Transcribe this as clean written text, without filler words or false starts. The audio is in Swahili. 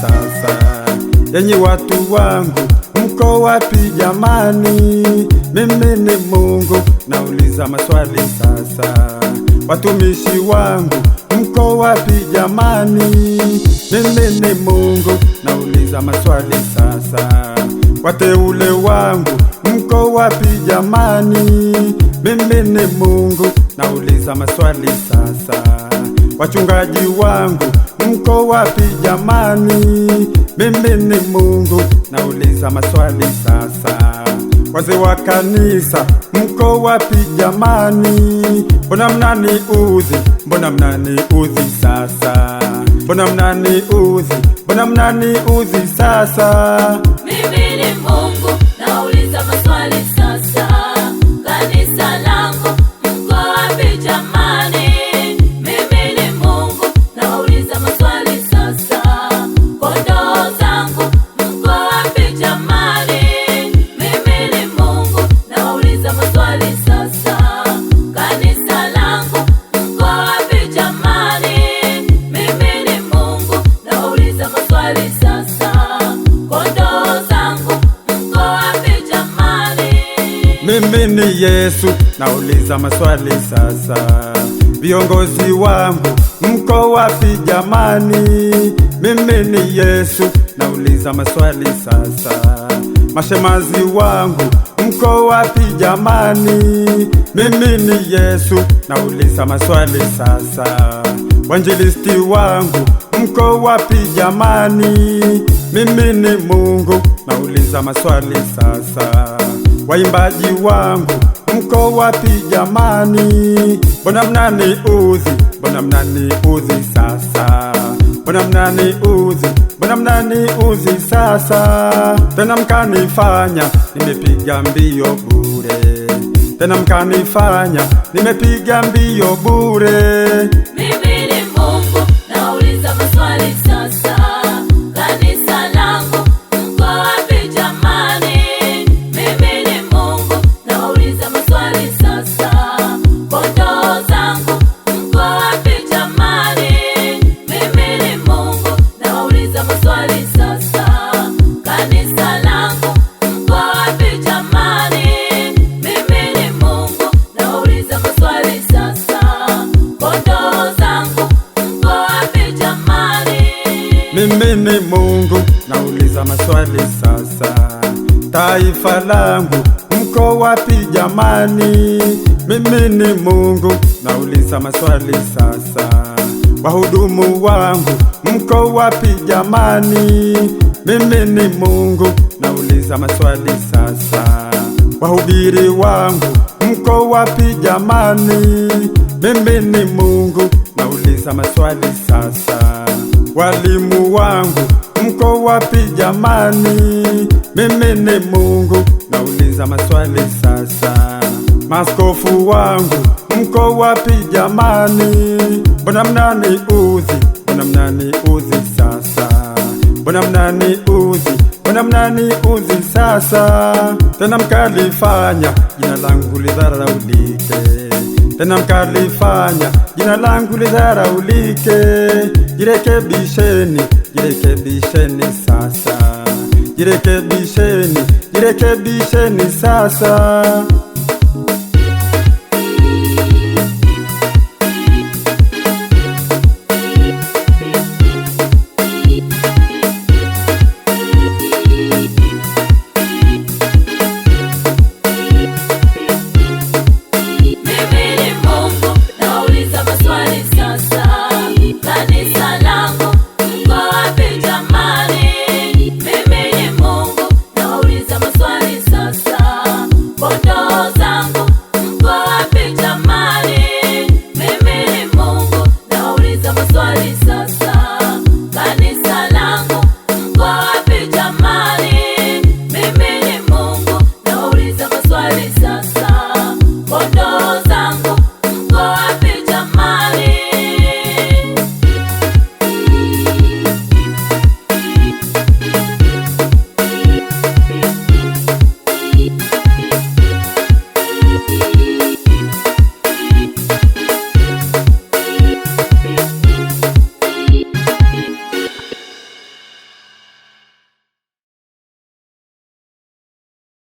sasa. Enyi watu wangu, mko wapi jamani? Mimi ni Mungu, nauliza maswali sasa. Watumishi wangu, mko wapi jamani? Mimi ni Mungu, nauliza maswali sasa. Wateule wangu, mko wapi jamani? Mimi ni Mungu, nauliza maswali sasa. Wachungaji wangu, mko wapi jamani? Mimi ni Mungu, nauliza maswali sasa. Wazee wa kanisa, mko wapi jamani? Mbona mnaniudhi, mbona mnaniudhi sasa? Mbona mnaniudhi, mbona mnaniudhi sasa? Mimi ni Mungu, nauliza maswali sasa. Kanisa langu, mko wapi jamani? Mimi ni Mungu, nauliza maswali sasa. Kondoo zangu, mko wapi jamani? Mimi ni Mungu, nauliza maswali sasa. Kanisa langu, mko wapi jamani? Mimi ni Mungu, nauliza maswali sasa. Kondoo zangu, mko wapi jamani? Mimi ni Yesu, nauliza maswali sasa. Viongozi wangu, mko wapi jamani? Mimi ni Yesu, nauliza maswali sasa. Mashemazi wangu, mko wapi jamani? Mimi ni Yesu, nauliza maswali sasa. Wanjilisti wangu, mko wapi jamani? Mimi ni Mungu, nauliza maswali sasa. Waimbaji wangu, mko wapi jamani? Mbona mnaniudhi, mbona mnaniudhi sasa? Mbona mnaniudhi, mbona mnaniudhi sasa? Tena mkanifanya nimepiga mbio bure, tena mkanifanya nimepiga mbio bure. Mimi ni Mungu, nauliza maswali sasa. Kanisa langu, mko wapi jamani? Mimi ni Mungu, nauliza maswali sasa. Kondoo zangu, mko wapi jamani? Mimi ni Mungu, nauliza maswali sasa. Kanisa langu, mko wapi jamani? Mimi ni Mungu, nauliza maswali sasa. Kondoo zangu, mko wapi jamani? Mimi ni Mungu, nauliza maswali sasa. Taifa langu, mko wapi jamani? Mimi ni Mungu, nauliza maswali sasa. Wahudumu wangu, mko wapi jamani? Mimi ni Mungu, nauliza maswali sasa. Wahubiri wangu, mko wapi jamani? Mimi ni Mungu, nauliza maswali sasa. Walimu wangu, mko wapi jamani? Mimi ni Mungu, nauliza maswali sasa. Maaskofu wangu, mko wapi jamani? Mbona mnaniudhi, mbona mnaniudhi sasa? Mbona mnaniudhi, mbona mnaniudhi sasa? Tena mkalifanya jina langu lidharaulike, tena mkalifanya jina langu lidharaulike. Jirekebisheni, jirekebisheni sasa. Jirekebisheni, jirekebisheni sasa.